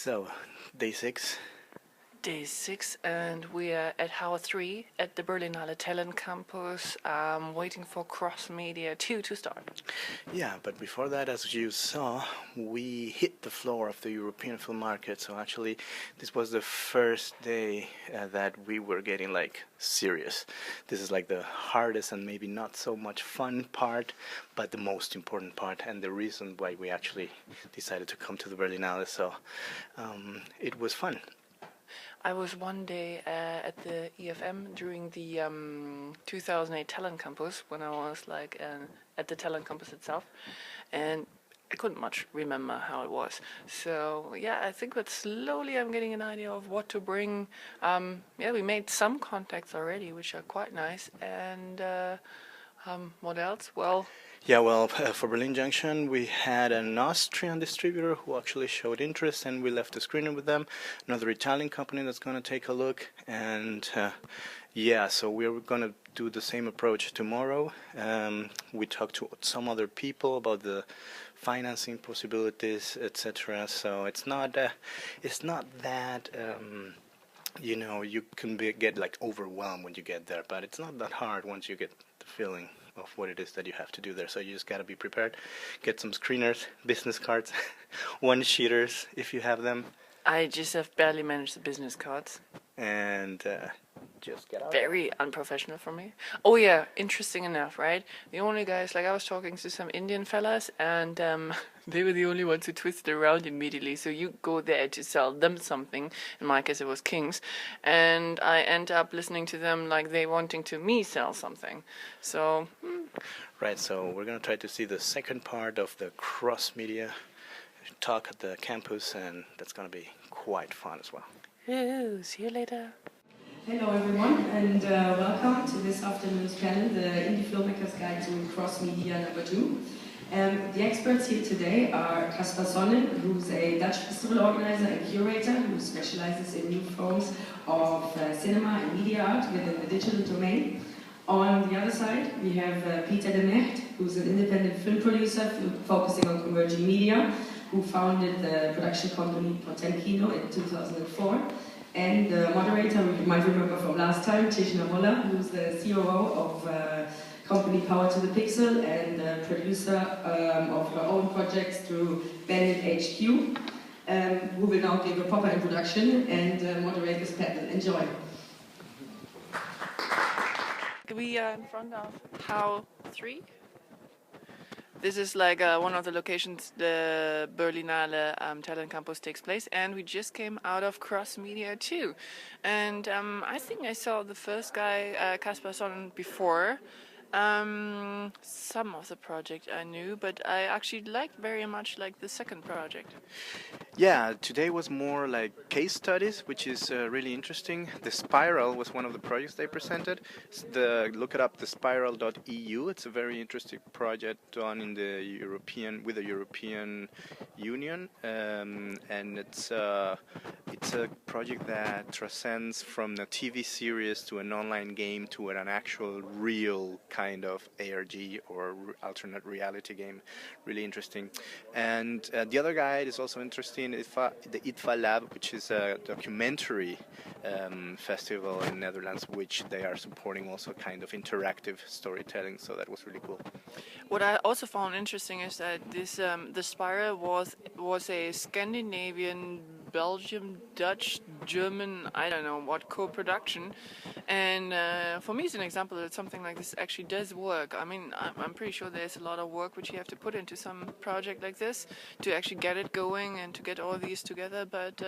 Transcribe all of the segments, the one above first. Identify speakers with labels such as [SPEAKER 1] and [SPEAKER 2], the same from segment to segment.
[SPEAKER 1] So, day 6.
[SPEAKER 2] Day 6, and we are at Hour 3 at the Berlinale Talent Campus, waiting for crossmedia 2 to start.
[SPEAKER 1] Yeah, but before that, as you saw, we hit the floor of the European film market. So actually, this was the first day that we were getting serious. This is the hardest and maybe not so much fun part, but the most important part, and the reason why we actually decided to come to the Berlinale. So it was fun.
[SPEAKER 2] I was one day at the EFM during the 2008 Talent Campus when I was at the Talent Campus itself, and I couldn't much remember how it was. So yeah, I think that slowly I'm getting an idea of what to bring. We made some contacts already, which are quite nice. And what else?
[SPEAKER 1] For Berlin Junction, we had an Austrian distributor who actually showed interest, and we left a screener with them. Another Italian company that's going to take a look, and so we're going to do the same approach tomorrow. We talked to some other people about the financing possibilities, etc. So it's not that you can get overwhelmed when you get there, but it's not that hard once you get the feeling of what it is that you have to do there. So you just got to be prepared. Get some screeners, business cards, one-sheeters if you have them.
[SPEAKER 2] I just have barely managed the business cards.
[SPEAKER 1] And just get out.
[SPEAKER 2] Very unprofessional for me. Oh yeah, interesting enough, right? The only guys, I was talking to some Indian fellas, and they were the only ones who twisted around immediately. So you go there to sell them something. In my case, it was Kings, and I end up listening to them like they wanting to me sell something. So.
[SPEAKER 1] Right. So we're gonna try to see the second part of the cross-media talk at the campus, and that's gonna be quite fun as well.
[SPEAKER 2] Ooh, see you later.
[SPEAKER 3] Hello everyone, and welcome to this afternoon's panel, the Indie Filmmakers Guide to Cross-Media number 2. The experts here today are Caspar Sonnen, who's a Dutch festival organizer and curator who specializes in new forms of cinema and media art within the digital domain. On the other side, we have Peter de Maegd, who's an independent film producer focusing on converging media, who founded the production company Potenkino in 2004. And the moderator, you might remember from last time, Tishna Moller, who's the COO of company Power to the Pixel and producer of her own projects through Bandit HQ, who will now give a proper introduction and moderate this panel. Enjoy.
[SPEAKER 2] We are in front of How 3. This is one of the locations the Berlinale Talent Campus takes place, and we just came out of crossmedia 2. And I think I saw the first guy, Caspar Sonnen, before. Some of the project I knew, but I actually liked very much the second project.
[SPEAKER 1] Yeah, today was more case studies, which is really interesting. The Spiral was one of the projects they presented. Look it up, thespiral.eu. It's a very interesting project done in with the European Union, and it's a project that transcends from a TV series to an online game to an actual real kind of ARG or alternate reality game. Really interesting. And the other guide is also interesting, the ITVA Lab, which is a documentary festival in Netherlands, which they are supporting also kind of interactive storytelling. So that was really cool.
[SPEAKER 2] What I also found interesting is that this the Spiral was a Scandinavian, Belgium, Dutch, German, I don't know what co-production, and for me it's an example that something like this actually does work. I mean, I'm pretty sure there's a lot of work which you have to put into some project like this to actually get it going and to get all these together, but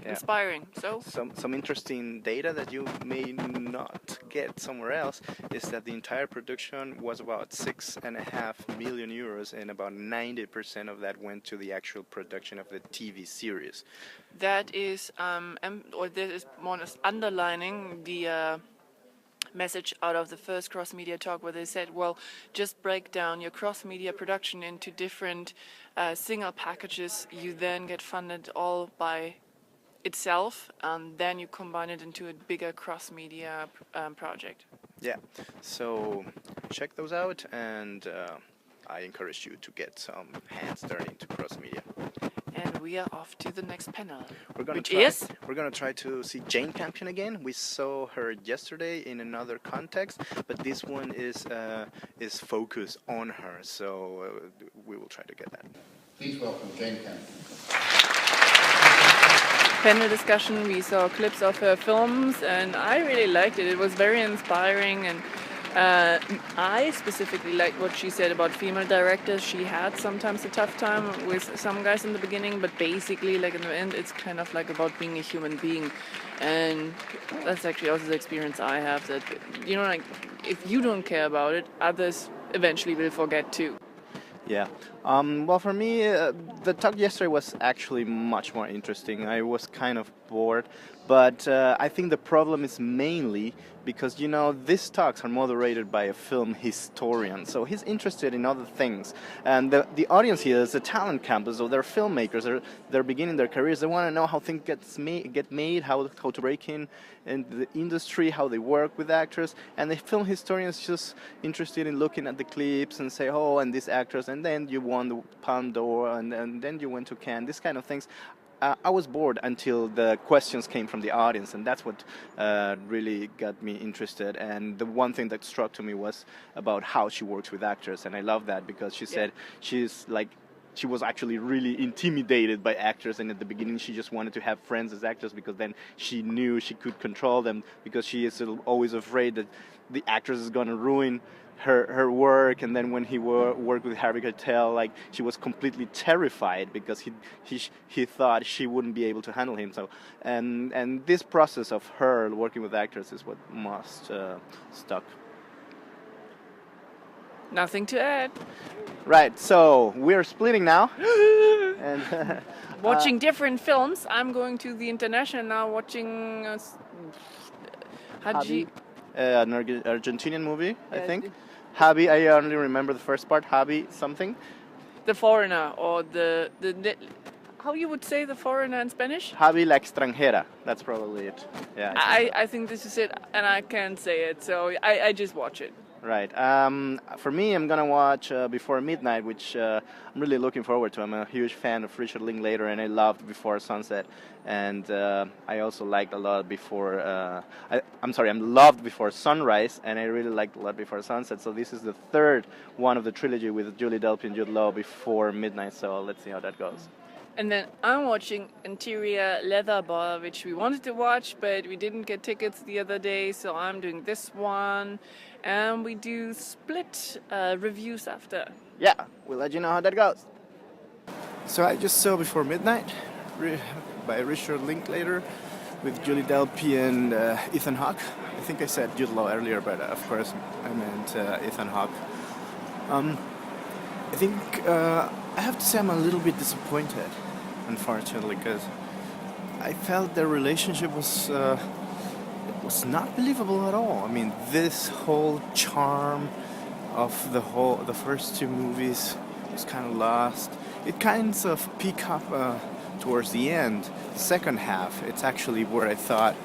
[SPEAKER 2] inspiring. So
[SPEAKER 1] some interesting data that you may not get somewhere else is that the entire production was about 6.5 million euros, and about 90% of that went to the actual production of the TV series.
[SPEAKER 2] That is, this is more or less underlining the message out of the first cross-media talk, where they said, well, just break down your cross-media production into different single packages. You then get funded all by itself, and then you combine it into a bigger cross-media project.
[SPEAKER 1] Yeah, so check those out, and I encourage you to get some hands dirty into cross-media.
[SPEAKER 2] and we are off to the next panel.
[SPEAKER 1] We're gonna
[SPEAKER 2] which
[SPEAKER 1] try,
[SPEAKER 2] is?
[SPEAKER 1] We're gonna try to see Jane Campion again. We saw her yesterday in another context, but this one is focused on her. So we will try to get that.
[SPEAKER 4] Please welcome Jane Campion.
[SPEAKER 2] Panel discussion. We saw clips of her films, and I really liked it. It was very inspiring, and I specifically liked what she said about female directors. She had sometimes a tough time with some guys in the beginning, but basically, like in the end, it's kind of like about being a human being, and that's actually also the experience I have. That like if you don't care about it, others eventually will forget too.
[SPEAKER 1] Yeah. Well, for me, the talk yesterday was actually much more interesting. I was kind of bored, but I think the problem is mainly because, these talks are moderated by a film historian, so he's interested in other things. And the audience here is a talent campus, so they're filmmakers, they're beginning their careers, they want to know how things get made, how to break in the industry, how they work with actors, and the film historian is just interested in looking at the clips and say, oh, and this actress, and then you won the Palme d'Or, and then you went to Cannes, this kind of things. I was bored until the questions came from the audience, and that's what really got me interested. And the one thing that struck to me was about how she works with actors, and I love that because she said she was actually really intimidated by actors, and at the beginning she just wanted to have friends as actors because then she knew she could control them, because she is always afraid that the actress is going to ruin her work. And then when he worked with Harvey Keitel, she was completely terrified because he thought she wouldn't be able to handle him. So and this process of her working with actors is what most stuck.
[SPEAKER 2] Nothing to add.
[SPEAKER 1] Right, so we're splitting now. And
[SPEAKER 2] watching different films. I'm going to the International now, watching Habi.
[SPEAKER 1] An Argentinian movie, I think. Habi, I only remember the first part. Habi something.
[SPEAKER 2] The Foreigner, or the how you would say The Foreigner in Spanish?
[SPEAKER 1] Habi la extranjera. That's probably it. Yeah.
[SPEAKER 2] I think this is it, and I can't say it, so I just watch it.
[SPEAKER 1] Right. For me, I'm gonna watch Before Midnight, which I'm really looking forward to. I'm a huge fan of Richard Linklater, and I loved Before Sunset, and I also liked a lot Before. I loved Before Sunrise, and I really liked a lot Before Sunset. So this is the third one of the trilogy with Julie Delpy and Jude Law, Before Midnight. So let's see how that goes.
[SPEAKER 2] And then I'm watching Interior Leather Bar, which we wanted to watch, but we didn't get tickets the other day, so I'm doing this one. And we do split reviews after.
[SPEAKER 1] Yeah, we'll let you know how that goes. So I just saw Before Midnight by Richard Linklater with Julie Delpy and Ethan Hawke. I think I said Jude Law earlier, but of course I meant Ethan Hawke. I think I have to say I'm a little bit disappointed, unfortunately, because I felt their relationship was not believable at all. I mean, this whole charm of the first two movies was kind of lost. It kind of picked up towards the end. The second half, it's actually where I thought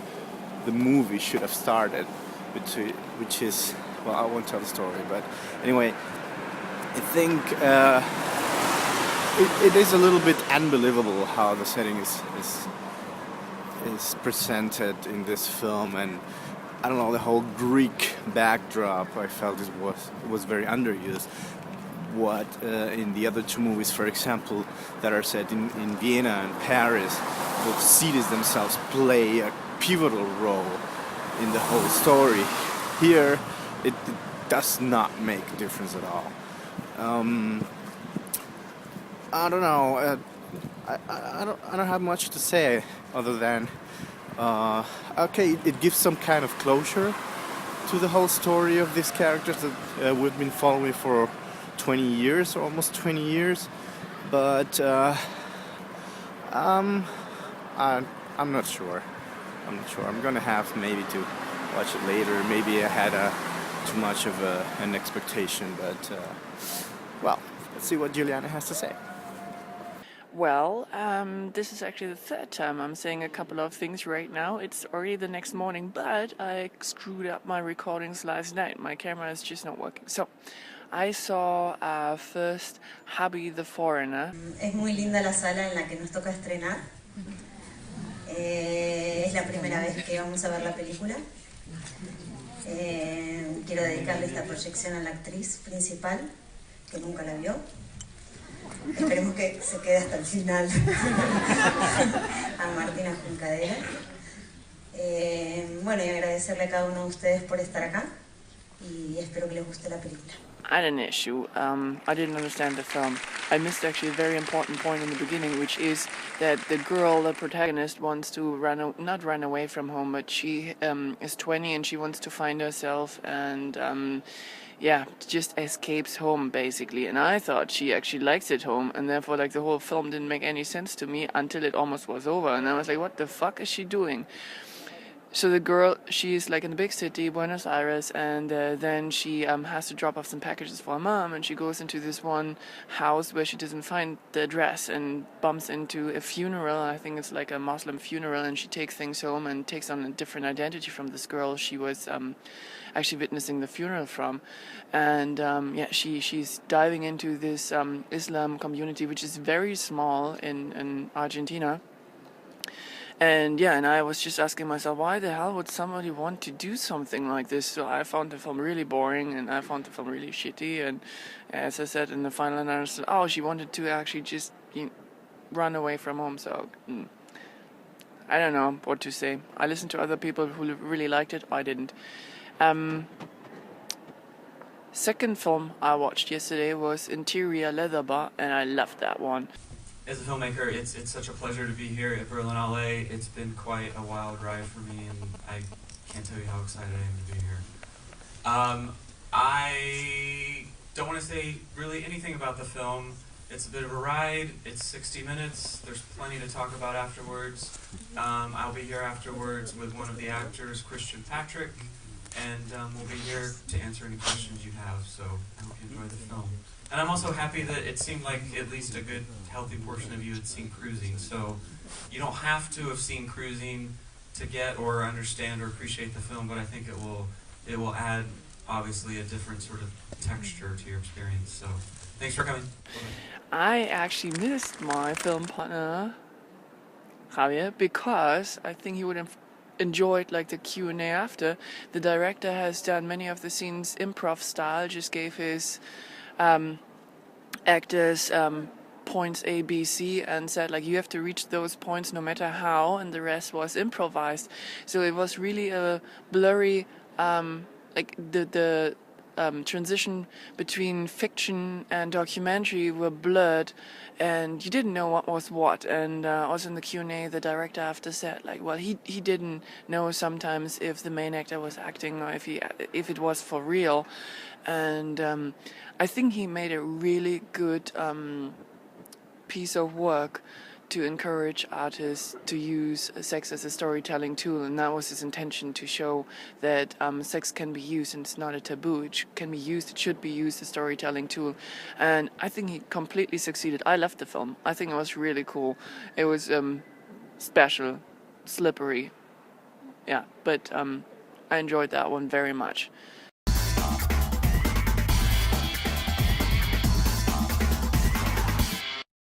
[SPEAKER 1] the movie should have started, which is, well, I won't tell the story, but anyway, I think it is a little bit unbelievable how the setting is presented in this film, and I don't know, the whole Greek backdrop I felt it was very underused. What in the other two movies, for example, that are set in Vienna and Paris, the cities themselves play a pivotal role in the whole story. Here, it does not make a difference at all. I don't know. I don't have much to say other than okay, it gives some kind of closure to the whole story of these characters that we've been following for 20 years, or almost 20 years. But I'm not sure. I'm gonna have maybe to watch it later. Maybe I had too much of an expectation, but well, let's see what Juliane has to say.
[SPEAKER 2] Well, this is actually the third time I'm saying a couple of things right now. It's already the next morning, but I screwed up my recordings last night. My camera is just not working. So I saw first Habi the Foreigner.
[SPEAKER 5] Es muy linda la sala en la que nos toca estrenar. Es la primera vez que vamos a ver la película. Quiero dedicarle esta proyección a la actriz principal, que nunca la vio. Esperemos que se quede hasta el final. A Martina Juncadera. Bueno, y agradecerle a cada uno de ustedes por estar acá. Y espero que les guste la película.
[SPEAKER 2] I had an issue. I didn't understand the film. I missed actually a very important point in the beginning, which is that the girl, the protagonist, wants to not run away from home, but she is 20 and she wants to find herself and just escapes home basically. And I thought she actually likes it home, and therefore like the whole film didn't make any sense to me until it almost was over, and I was like, what the fuck is she doing? So the girl, she's like in the big city, Buenos Aires, and then she has to drop off some packages for her mom, and she goes into this one house where she doesn't find the address and bumps into a funeral. I think it's like a Muslim funeral, and she takes things home and takes on a different identity from this girl she was actually witnessing the funeral from. And she's diving into this Islam community, which is very small in Argentina. And I was just asking myself, why the hell would somebody want to do something like this? So I found the film really boring, and I found the film really shitty. And as I said in the final analysis, she wanted to actually just run away from home. So I don't know what to say. I listened to other people who really liked it. I didn't. Second film I watched yesterday was Interior Leather Bar, and I loved that one.
[SPEAKER 6] As a filmmaker, it's such a pleasure to be here at Berlinale. It's been quite a wild ride for me, and I can't tell you how excited I am to be here. I don't want to say really anything about the film. It's a bit of a ride. It's 60 minutes. There's plenty to talk about afterwards. I'll be here afterwards with one of the actors, Christian Patrick, and we'll be here to answer any questions you have, so I hope you enjoy the film. And I'm also happy that it seemed like at least a good, healthy portion of you had seen Cruising. So you don't have to have seen Cruising to get or understand or appreciate the film, but I think it will add, obviously, a different sort of texture to your experience. So thanks for coming.
[SPEAKER 2] I actually missed my film partner, Xavier, because I think he would have enjoyed like the Q&A after. The director has done many of the scenes improv style, just gave his actors points A, B, C, and said like you have to reach those points no matter how, and the rest was improvised. So it was really a blurry like the transition between fiction and documentary were blurred, and you didn't know what was what. And also in the Q&A, the director after said like, well, he didn't know sometimes if the main actor was acting or if it was for real. And I think he made a really good piece of work to encourage artists to use sex as a storytelling tool, and that was his intention, to show that sex can be used and it's not a taboo. It can be used, it should be used as a storytelling tool, and I think he completely succeeded. I loved the film. I think it was really cool. It was special, slippery, but I enjoyed that one very much.